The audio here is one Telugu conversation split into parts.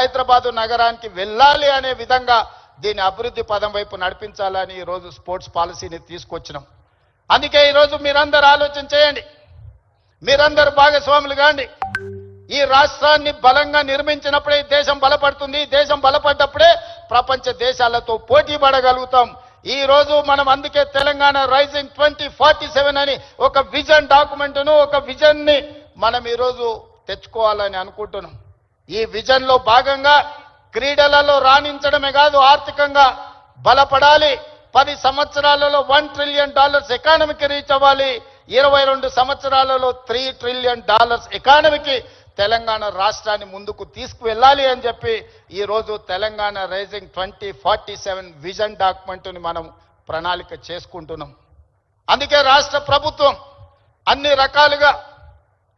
హైదరాబాదు నగరానికి వెళ్ళాలి అనే విధంగా దీని అభివృద్ధి పదం వైపు నడిపించాలని ఈరోజు స్పోర్ట్స్ పాలసీని తీసుకొచ్చినాం. అందుకే ఈరోజు మీరందరూ ఆలోచన చేయండి, మీరందరూ భాగస్వాములు కాండి. ఈ రాష్ట్రాన్ని బలంగా నిర్మించినప్పుడే దేశం బలపడుతుంది. దేశం బలపడ్డప్పుడే ప్రపంచ దేశాలతో పోటీ పడగలుగుతాం. ఈ రోజు మనం అందుకే తెలంగాణ రైజింగ్ 2047 అని ఒక విజన్ డాక్యుమెంట్ను, ఒక విజన్ ని మనం ఈరోజు తెచ్చుకోవాలని అనుకుంటున్నాం. ఈ విజన్ లో భాగంగా క్రీడలలో రాణించడమే కాదు, ఆర్థికంగా బలపడాలి. 10 సంవత్సరాలలో $1 ట్రిలియన్ ఎకానమీకి రీచ్ అవ్వాలి. 22 సంవత్సరాలలో $3 ట్రిలియన్ ఎకానమీకి తెలంగాణ రాష్ట్రాన్ని ముందుకు తీసుకువెళ్ళాలి అని చెప్పి ఈ రోజు తెలంగాణ రైజింగ్ 2047 విజన్ డాక్యుమెంట్ ని మనం ప్రణాళిక చేసుకుంటున్నాం. అందుకే రాష్ట్ర ప్రభుత్వం అన్ని రకాలుగా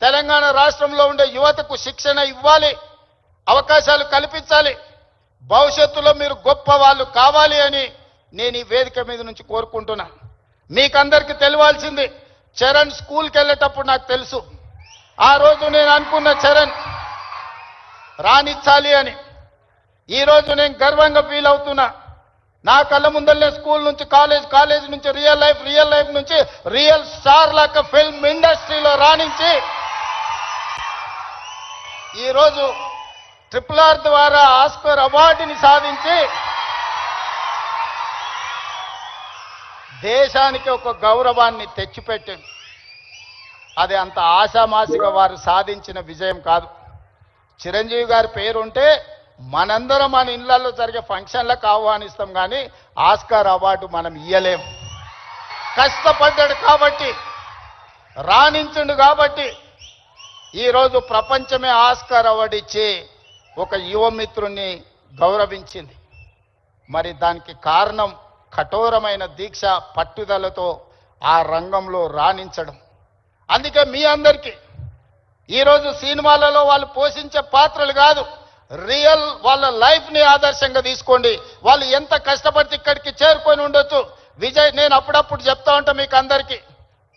తెలంగాణ రాష్ట్రంలో ఉండే యువతకు శిక్షణ ఇవ్వాలి, అవకాశాలు కల్పించాలి. భవిష్యత్తులో మీరు గొప్ప వాళ్ళు కావాలి అని నేను ఈ వేదిక మీద నుంచి కోరుకుంటున్నా. మీకందరికీ తెలియాల్సింది, చరణ్ స్కూల్కి వెళ్ళేటప్పుడు నాకు తెలుసు, ఆ రోజు నేను అనుకున్న చరణ్ రాణించాలి అని. ఈ రోజు నేను గర్వంగా ఫీల్ అవుతున్నా. నా కళ్ళ ముందల్లే స్కూల్ నుంచి కాలేజ్ నుంచి రియల్ లైఫ్ నుంచి రియల్ స్టార్ లాగా ఫిల్మ్ ఇండస్ట్రీలో రాణించి ఈ రోజు RRR ద్వారా ఆస్కర్ అవార్డుని సాధించి దేశానికి ఒక గౌరవాన్ని తెచ్చిపెట్టింది. అది అంత ఆశామాసిగా వారు సాధించిన విజయం కాదు. చిరంజీవి గారి పేరుంటే మనందరం మన ఇళ్లలో జరిగే ఫంక్షన్లకు ఆహ్వానిస్తాం, కానీ ఆస్కార్ అవార్డు మనం ఇయ్యలేం. కష్టపడ్డాడు కాబట్టి, రాణించుండు కాబట్టి ఈరోజు ప్రపంచమే ఆస్కార్ అవార్డు ఇచ్చి ఒక యువమిత్రుణ్ణి గౌరవించింది. మరి దానికి కారణం కఠోరమైన దీక్ష, పట్టుదలతో ఆ రంగంలో రాణించడం. అందుకే మీ అందరికీ ఈరోజు సినిమాలలో వాళ్ళు పోషించే పాత్రలు కాదు, రియల్ వాళ్ళ లైఫ్ని ఆదర్శంగా తీసుకోండి. వాళ్ళు ఎంత కష్టపడితే ఇక్కడికి చేరుకొని ఉండొచ్చు. విజయ్, నేను అప్పుడప్పుడు చెప్తా ఉంటా మీకు అందరికీ,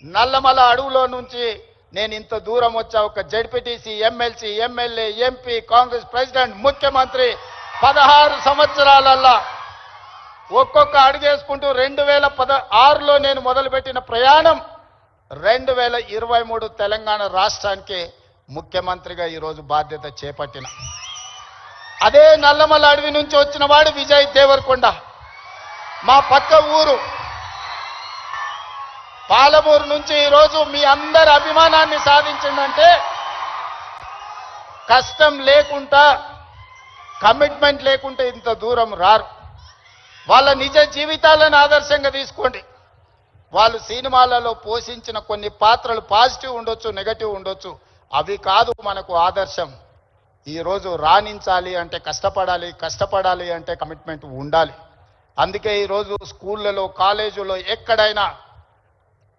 నల్లమల అడవులో నుంచి నేను ఇంత దూరం వచ్చా. ఒక ZPTC, MLC, MLA, MP, Congress president, ముఖ్యమంత్రి 16 సంవత్సరాలల్లా ఒక్కొక్క అడుగేసుకుంటూ 2016లో నేను మొదలుపెట్టిన ప్రయాణం 2023 తెలంగాణ రాష్ట్రానికి ముఖ్యమంత్రిగా ఈరోజు బాధ్యత చేపట్టిన. అదే నల్లమల అడవి నుంచి వచ్చిన వాడు విజయ్ దేవరకొండ. మా పక్క ఊరు పాలమూరు నుంచి ఈరోజు మీ అందరి అభిమానాన్ని సాధించిందంటే కష్టం లేకుండా, కమిట్మెంట్ లేకుంటే ఇంత దూరం రారు. వాళ్ళ నిజ జీవితాలను ఆదర్శంగా తీసుకోండి. వాళ్ళు సినిమాలలో పోషించిన కొన్ని పాత్రలు పాజిటివ్ ఉండొచ్చు, నెగటివ్ ఉండొచ్చు, అవి కాదు మనకు ఆదర్శం. ఈరోజు రాణించాలి అంటే కష్టపడాలి అంటే కమిట్మెంట్ ఉండాలి. అందుకే ఈరోజు స్కూళ్ళలో, కాలేజీలో ఎక్కడైనా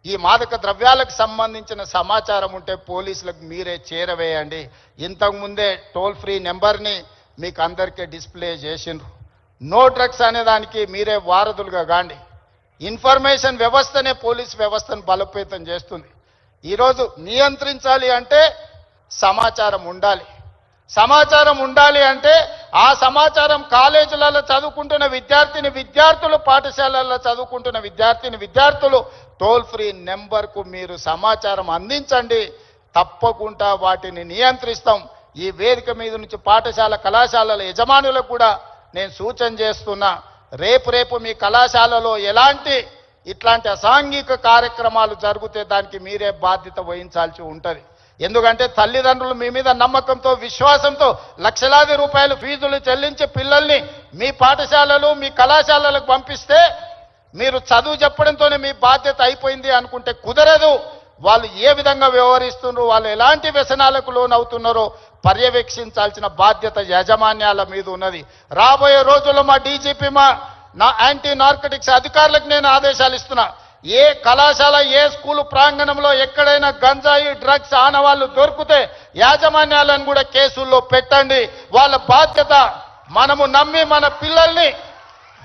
ఈ మాదక ద్రవ్యాలకు సంబంధించిన సమాచారం ఉంటే పోలీసులకు మీరే చేరవేయండి. ఇంతకుముందే టోల్ ఫ్రీ నెంబర్ని మీకు అందరికీ డిస్ప్లే చేసిండ్రు. నో డ్రగ్స్ అనే దానికి మీరే వారధులుగా కాండి. ఇన్ఫర్మేషన్ వ్యవస్థనే పోలీస్ వ్యవస్థను బలోపేతం చేస్తుంది. ఈరోజు నియంత్రించాలి అంటే సమాచారం ఉండాలి. సమాచారం ఉండాలి అంటే ఆ సమాచారం కాలేజీలలో చదువుకుంటున్న విద్యార్థులు, పాఠశాలల్లో చదువుకుంటున్న విద్యార్థులు టోల్ ఫ్రీ నెంబర్కు మీరు సమాచారం అందించండి. తప్పకుండా వాటిని నియంత్రిస్తాం. ఈ వేదిక మీద నుంచి పాఠశాల, కళాశాలల యజమానులకు కూడా నేను సూచన చేస్తున్నా, రేపు మీ కళాశాలలో ఇట్లాంటి అసాంఘిక కార్యక్రమాలు జరిగితే దానికి మీరే బాధ్యత వహించాల్సి ఉంటుంది. ఎందుకంటే తల్లిదండ్రులు మీ మీద నమ్మకంతో, విశ్వాసంతో లక్షలాది రూపాయలు ఫీజులు చెల్లించి పిల్లల్ని మీ పాఠశాలలు, మీ కళాశాలలకు పంపిస్తే మీరు చదువు చెప్పడంతోనే మీ బాధ్యత అయిపోయింది అనుకుంటే కుదరదు. వాళ్ళు ఏ విధంగా వ్యవహరిస్తున్నారు, వాళ్ళు ఎలాంటి వ్యసనాలకు లోనవుతున్నారో పర్యవేక్షించాల్సిన బాధ్యత యాజమాన్యాల మీద ఉన్నది. రాబోయే రోజుల్లో మా డీజీపీ, నా యాంటీ నార్కటిక్స్ అధికారులకు నేను ఆదేశాలు ఇస్తున్నా. ఏ కళాశాల, ఏ స్కూలు ప్రాంగణంలో ఎక్కడైనా గంజాయి, డ్రగ్స్ ఆనవాళ్లు దొరికితే యాజమాన్యాలను కూడా కేసుల్లో పెట్టండి. వాళ్ళ బాధ్యత. మనము నమ్మి మన పిల్లల్ని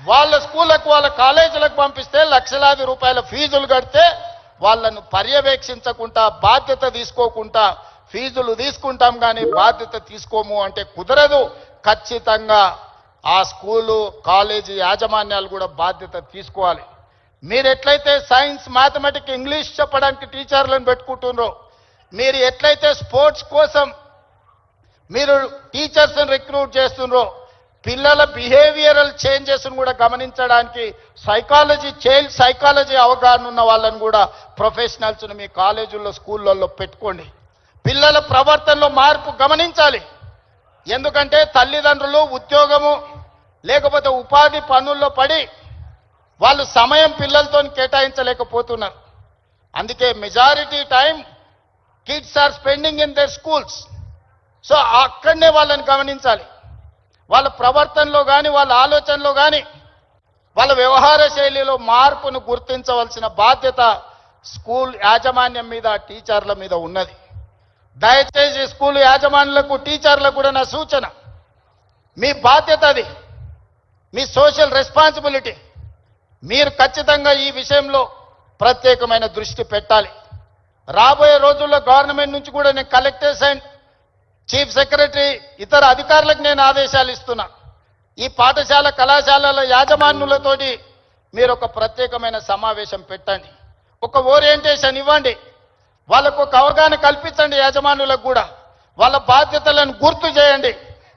వాళ్ళ స్కూళ్ళకు, వాళ్ళ కాలేజీలకు పంపిస్తే లక్షలాది రూపాయల ఫీజులు కడితే వాళ్ళను పర్యవేక్షించకుండా, బాధ్యత తీసుకోకుండా ఫీజులు తీసుకుంటాం కానీ బాధ్యత తీసుకోము అంటే కుదరదు. ఖచ్చితంగా ఆ స్కూలు కాలేజీ యాజమాన్యాలు కూడా బాధ్యత తీసుకోవాలి. మీరు ఎట్లయితే సైన్స్ మ్యాథమెటిక్స్ ఇంగ్లీష్ చెప్పడానికి టీచర్లను పెట్టుకుంటున్నారో, మీరు ఎట్లయితే స్పోర్ట్స్ కోసం మీరు టీచర్స్ని రిక్రూట్ చేస్తున్నారో, పిల్లల బిహేవియరల్ చేంజెస్ కూడా గమనించడానికి చైల్డ్ సైకాలజీ అవగాహన ఉన్న వాళ్ళని కూడా ప్రొఫెషనల్స్ని మీ కాలేజీల్లో స్కూళ్ళల్లో పెట్టుకోండి. పిల్లల ప్రవర్తనలో మార్పు గమనించాలి. ఎందుకంటే తల్లిదండ్రులు ఉద్యోగము లేకపోతే ఉపాధి పనుల్లో పడి వాళ్ళు సమయం పిల్లలతో కేటాయించలేకపోతున్నారు. అందుకే majority time kids are spending in their schools. So అక్కడనే వాళ్ళని గమనించాలి. వాళ్ళ ప్రవర్తనలో కానీ వాళ్ళ ఆలోచనలో కానీ వాళ్ళ వ్యవహార శైలిలో మార్పును గుర్తించవలసిన బాధ్యత స్కూల్ యాజమాన్యం మీద టీచర్ల మీద ఉన్నది. దయచేసి స్కూల్ యాజమాన్యులకు టీచర్లకు కూడా నా సూచన, మీ బాధ్యత అది, మీ సోషల్ రెస్పాన్సిబిలిటీ. మీరు ఖచ్చితంగా ఈ విషయంలో ప్రత్యేకమైన దృష్టి పెట్టాలి. రాబోయే రోజుల్లో గవర్నమెంట్ నుంచి కూడా నేను కలెక్టర్స్ అండ్ చీఫ్ సెక్రటరీ ఇతర అధికారులకు నేను ఆదేశాలు ఇస్తున్నా. ఈ పాఠశాల కళాశాలల యాజమాన్యులతోటి మీరు ఒక ప్రత్యేకమైన సమావేశం పెట్టండి, ఒక ఓరియంటేషన్ ఇవ్వండి, వాళ్ళకు ఒక అవగాహన కల్పించండి. యాజమాన్యులకు కూడా వాళ్ళ బాధ్యతలను గుర్తు చేయండి.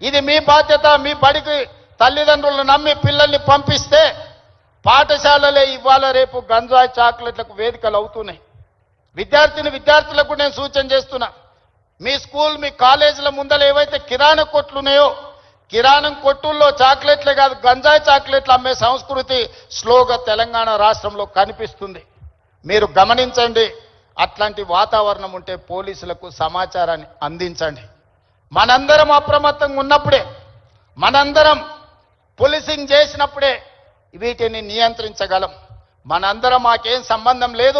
ఇది మీ బాధ్యత. మీ బడికి తల్లిదండ్రులను నమ్మి పిల్లల్ని పంపిస్తే పాఠశాలలే ఇవాళ రేపు గంజాయి చాక్లెట్లకు వేదికలు అవుతున్నాయి. విద్యార్థులకు నేను సూచన చేస్తున్నా, మీ స్కూల్ మీ కాలేజీల ముందర ఏవైతే కిరాణా కొట్లు ఉన్నాయో, కిరాణం కొట్టుల్లో చాక్లెట్లే కాదు గంజాయి చాక్లెట్లు అమ్మే సంస్కృతి స్లోగా తెలంగాణ రాష్ట్రంలో కనిపిస్తుంది. మీరు గమనించండి. అట్లాంటి వాతావరణం ఉంటే పోలీసులకు సమాచారాన్ని అందించండి. మనందరం అప్రమత్తంగా ఉన్నప్పుడే, మనందరం పోలీసింగ్ చేసినప్పుడే వీటిని నియంత్రించగలం. మనందరం మాకేం సంబంధం లేదు.